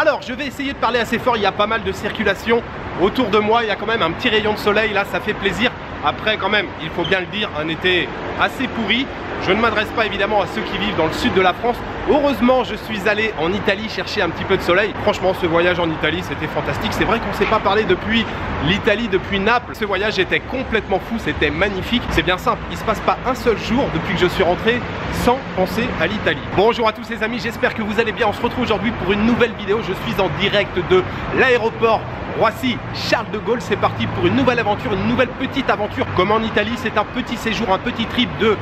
Alors, je vais essayer de parler assez fort, il y a pas mal de circulation autour de moi, il y a quand même un petit rayon de soleil, là, ça fait plaisir. Après, quand même, il faut bien le dire, un été assez pourri. Je ne m'adresse pas évidemment à ceux qui vivent dans le sud de la France. Heureusement, je suis allé en Italie chercher un petit peu de soleil. Franchement, ce voyage en Italie, c'était fantastique. C'est vrai qu'on ne s'est pas parlé depuis l'Italie, depuis Naples. Ce voyage était complètement fou, c'était magnifique. C'est bien simple, il ne se passe pas un seul jour depuis que je suis rentré sans penser à l'Italie. Bonjour à tous les amis, j'espère que vous allez bien. On se retrouve aujourd'hui pour une nouvelle vidéo. Je suis en direct de l'aéroport Roissy-Charles de Gaulle. C'est parti pour une nouvelle aventure, une nouvelle petite aventure. Comme en Italie, c'est un petit séjour, un petit trip de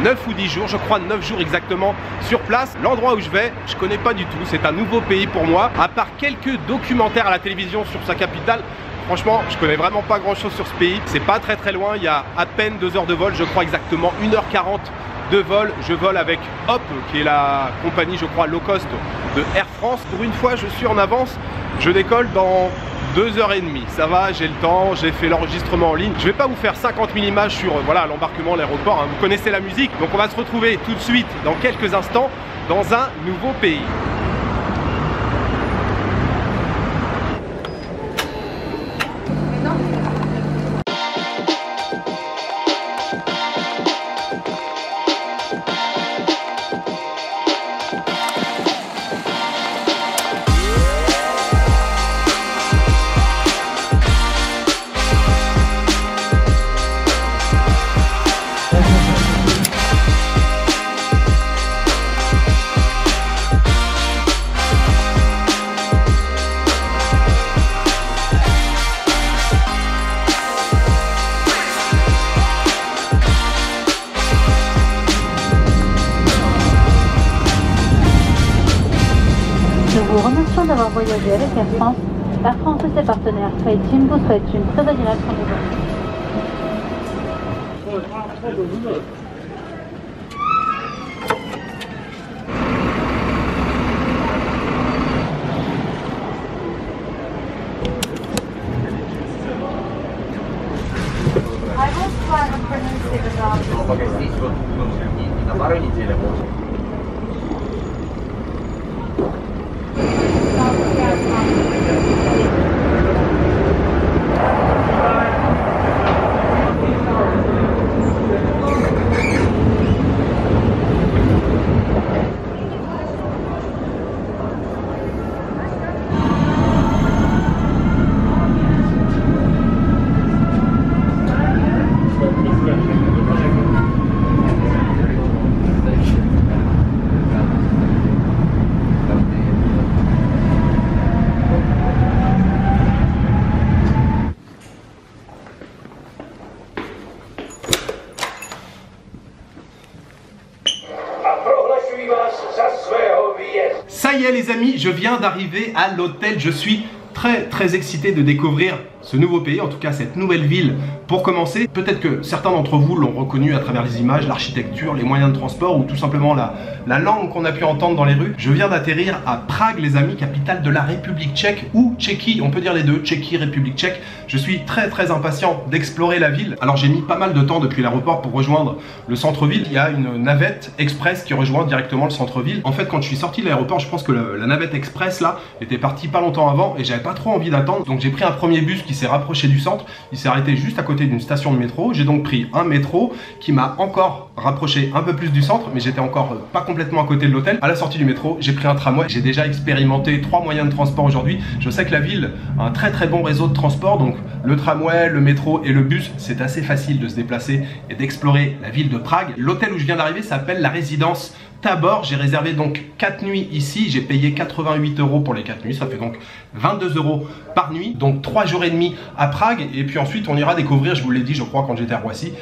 9 ou 10 jours, je crois 9 jours exactement sur place. L'endroit où je vais, je connais pas du tout, c'est un nouveau pays pour moi. À part quelques documentaires à la télévision sur sa capitale, franchement, je connais vraiment pas grand chose sur ce pays. C'est pas très loin, il y a à peine 2 heures de vol, je crois exactement 1h40 de vol. Je vole avec Hop, qui est la compagnie, je crois, low cost de Air France. Pour une fois, je suis en avance, je décolle dans 2h30, ça va, j'ai le temps, j'ai fait l'enregistrement en ligne. Je vais pas vous faire 50 000 images sur voilà, l'embarquement, l'aéroport, hein. Vous connaissez la musique, donc on va se retrouver tout de suite dans quelques instants dans un nouveau pays. Nous vous remercions d'avoir voyagé avec Air France. Air France et ses partenaires SkyTeam vous souhaitent une très agréable journée. Ça y est les amis, je viens d'arriver à l'hôtel, je suis très excité de découvrir ce nouveau pays, en tout cas cette nouvelle ville pour commencer. Peut-être que certains d'entre vous l'ont reconnu à travers les images, l'architecture, les moyens de transport ou tout simplement la langue qu'on a pu entendre dans les rues. Je viens d'atterrir à Prague les amis, capitale de la République tchèque ou Tchéquie, on peut dire les deux, Tchéquie, République tchèque. Je suis très impatient d'explorer la ville. Alors j'ai mis pas mal de temps depuis l'aéroport pour rejoindre le centre-ville. Il y a une navette express qui rejoint directement le centre-ville. En fait quand je suis sorti de l'aéroport, je pense que la navette express là était partie pas longtemps avant et j'avais pas trop envie d'attendre. Donc j'ai pris un premier bus qui s'est rapproché du centre, il s'est arrêté juste à côté d'une station de métro. J'ai donc pris un métro qui m'a encore rapproché un peu plus du centre, mais j'étais encore pas complètement à côté de l'hôtel. À la sortie du métro, j'ai pris un tramway. J'ai déjà expérimenté 3 moyens de transport aujourd'hui. Je sais que la ville a un très bon réseau de transport, donc le tramway, le métro et le bus, c'est assez facile de se déplacer et d'explorer la ville de Prague. L'hôtel où je viens d'arriver s'appelle la résidence Tabor. J'ai réservé donc 4 nuits ici, j'ai payé 88 € pour les 4 nuits, ça fait donc 22 € par nuit, donc 3 jours et demi à Prague, et puis ensuite on ira découvrir, je vous l'ai dit je crois quand j'étais à Roissy,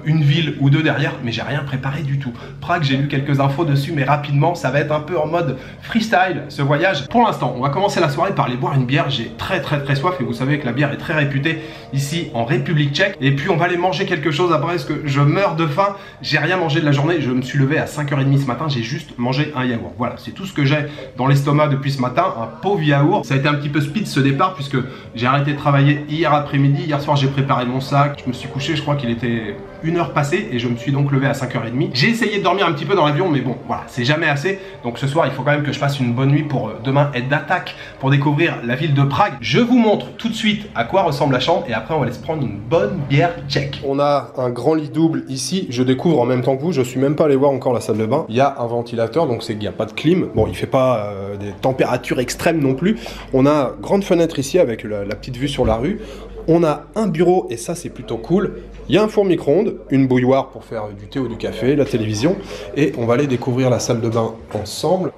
une ville ou deux derrière, mais j'ai rien préparé du tout. Prague, j'ai lu quelques infos dessus, mais rapidement ça va être un peu en mode freestyle ce voyage. Pour l'instant, on va commencer la soirée par aller boire une bière, j'ai très soif, et vous savez que la bière est très réputée ici en République tchèque, et puis on va aller manger quelque chose après parce que je meurs de faim, j'ai rien mangé de la journée, je me suis levé à 5h30 ce matin, matin, j'ai juste mangé un yaourt. Voilà, c'est tout ce que j'ai dans l'estomac depuis ce matin, un pauvre yaourt. Ça a été un petit peu speed ce départ puisque j'ai arrêté de travailler hier après-midi. Hier soir, j'ai préparé mon sac. Je me suis couché, je crois qu'il était 1h passée et je me suis donc levé à 5h30. J'ai essayé de dormir un petit peu dans l'avion, mais bon, voilà, c'est jamais assez. Donc ce soir, il faut quand même que je fasse une bonne nuit pour demain être d'attaque pour découvrir la ville de Prague. Je vous montre tout de suite à quoi ressemble la chambre et après on va aller se prendre une bonne bière tchèque. On a un grand lit double ici, je découvre en même temps que vous, je suis même pas allé voir encore la salle de bain. Il y a un ventilateur, donc c'est qu'il n'y a pas de clim. Bon, il fait pas des températures extrêmes non plus. On a grande fenêtre ici avec la petite vue sur la rue. On a un bureau et ça c'est plutôt cool. Il y a un four micro-ondes, une bouilloire pour faire du thé ou du café, la télévision. Et on va aller découvrir la salle de bain ensemble.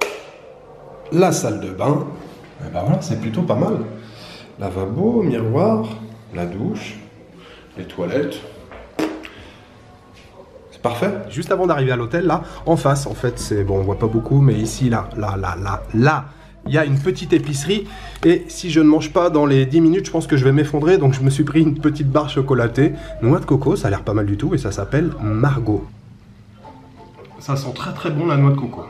La salle de bain, et ben voilà, c'est plutôt pas mal. Lavabo, miroir, la douche, les toilettes. C'est parfait. Juste avant d'arriver à l'hôtel, là, en face, en fait, c'est bon, on voit pas beaucoup, mais ici, là, il y a une petite épicerie et si je ne mange pas dans les 10 minutes, je pense que je vais m'effondrer. Donc je me suis pris une petite barre chocolatée, noix de coco, ça a l'air pas mal du tout et ça s'appelle Margot. Ça sent très très bon la noix de coco.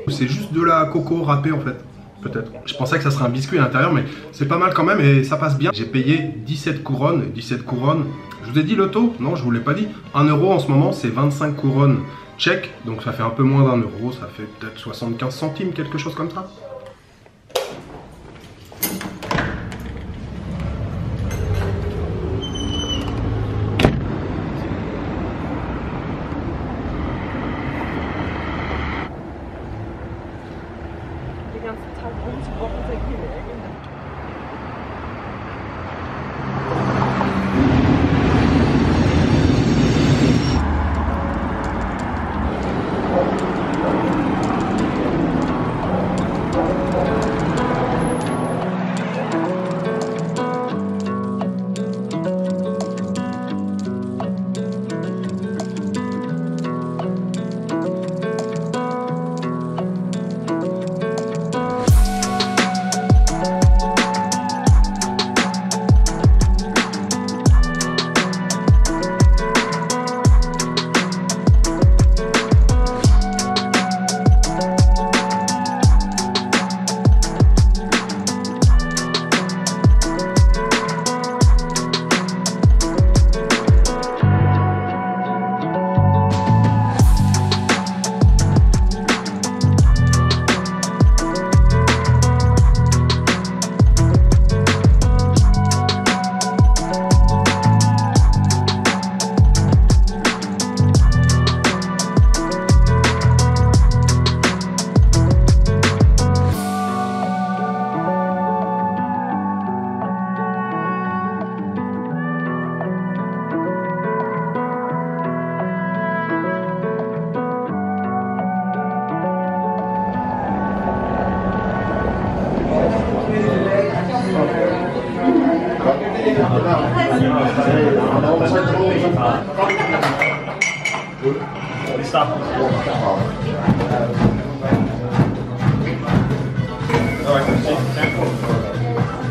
C'est juste de la coco râpée en fait, peut-être. Je pensais que ça serait un biscuit à l'intérieur mais c'est pas mal quand même et ça passe bien. J'ai payé 17 couronnes, 17 couronnes. Je vous ai dit le taux? Non, je vous l'ai pas dit. 1 euro en ce moment, c'est 25 couronnes tchèques, donc ça fait un peu moins d'1 euro, ça fait peut-être 75 centimes, quelque chose comme ça.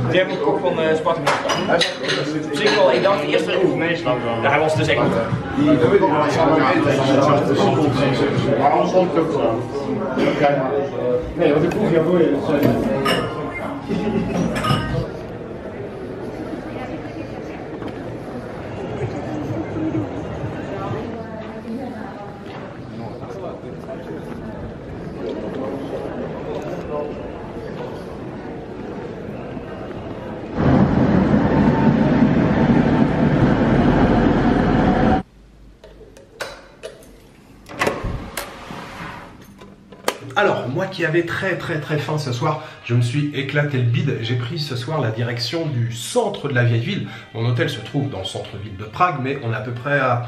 Die heb ik ook van Spartak. Op zich wel, ik dacht de eerste ja, hij was dus echt goed. Waarom stond ik ook zo? Nee, want ik vroeg jou voor je. Alors, moi qui avais très faim ce soir, je me suis éclaté le bide. J'ai pris ce soir la direction du centre de la vieille ville. Mon hôtel se trouve dans le centre-ville de Prague, mais on est à peu près à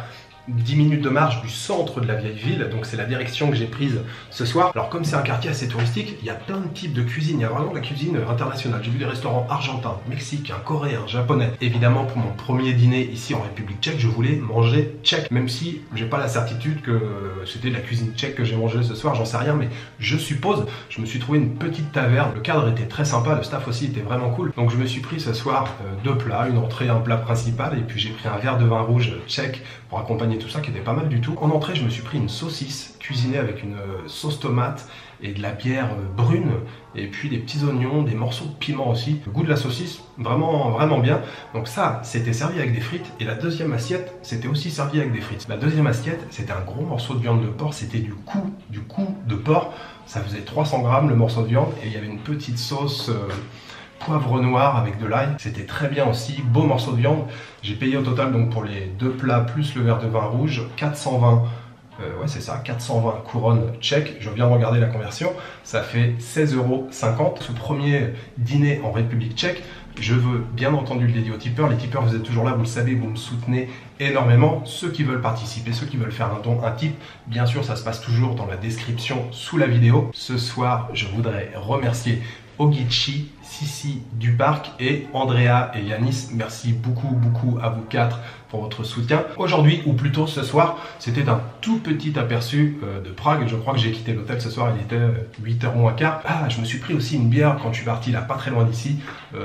10 minutes de marche du centre de la vieille ville, donc c'est la direction que j'ai prise ce soir. Alors comme c'est un quartier assez touristique, il y a plein de types de cuisine, il y a vraiment de la cuisine internationale. J'ai vu des restaurants argentins, mexicains, coréens, japonais. Évidemment pour mon premier dîner ici en République tchèque, je voulais manger tchèque, même si j'ai pas la certitude que c'était de la cuisine tchèque que j'ai mangé ce soir, j'en sais rien, mais je suppose. Je me suis trouvé une petite taverne, le cadre était très sympa, le staff aussi était vraiment cool, donc je me suis pris ce soir deux plats, une entrée, un plat principal, et puis j'ai pris un verre de vin rouge tchèque pour accompagner pepperoni, tout ça qui était pas mal du tout. En entrée, je me suis pris une saucisse cuisinée avec une sauce tomate et de la bière brune, et puis des petits oignons, des morceaux de piment aussi. Le goût de la saucisse, vraiment bien. Donc ça, c'était servi avec des frites, et la deuxième assiette, c'était aussi servi avec des frites. La deuxième assiette, c'était un gros morceau de viande de porc, c'était du cou de porc. Ça faisait 300 grammes le morceau de viande, et il y avait une petite sauce poivre noir avec de l'ail. C'était très bien aussi, beau morceau de viande. J'ai payé au total donc pour les 2 plats plus le verre de vin rouge, 420. Ouais, c'est ça, 420 couronnes tchèques. Je viens de regarder la conversion, ça fait 16,50 €. Ce premier dîner en République tchèque, je veux bien entendu le dédier aux tipeurs. Les tipeurs, vous êtes toujours là, vous le savez, vous me soutenez énormément. Ceux qui veulent participer, ceux qui veulent faire un don, un tip, bien sûr, ça se passe toujours dans la description sous la vidéo. Ce soir, je voudrais remercier Ogichi, Sissi du Parc et Andrea et Yanis. Merci beaucoup à vous 4 pour votre soutien. Aujourd'hui, ou plutôt ce soir, c'était un tout petit aperçu de Prague. Je crois que j'ai quitté l'hôtel ce soir, il était 8h moins quart. Ah, je me suis pris aussi une bière quand je suis parti là, pas très loin d'ici,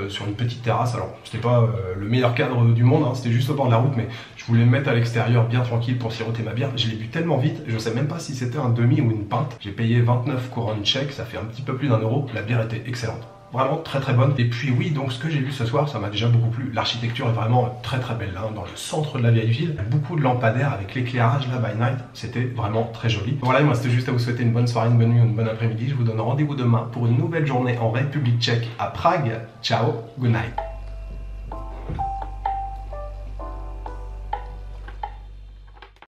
sur une petite terrasse. Alors, c'était pas le meilleur cadre du monde, hein, c'était juste au bord de la route, mais je voulais me mettre à l'extérieur bien tranquille pour siroter ma bière. Je l'ai bu tellement vite, je sais même pas si c'était un demi ou une pinte. J'ai payé 29 couronnes tchèques, ça fait un petit peu plus d'1 €. La bière était excellente. Vraiment très bonne. Et puis oui, donc ce que j'ai vu ce soir, ça m'a déjà beaucoup plu. L'architecture est vraiment très belle là, dans le centre de la vieille ville. Beaucoup de lampadaires avec l'éclairage là by night. C'était vraiment très joli. Voilà, il me restait juste à vous souhaiter une bonne soirée, une bonne nuit, une bonne après-midi. Je vous donne rendez-vous demain pour une nouvelle journée en République tchèque à Prague. Ciao, good night.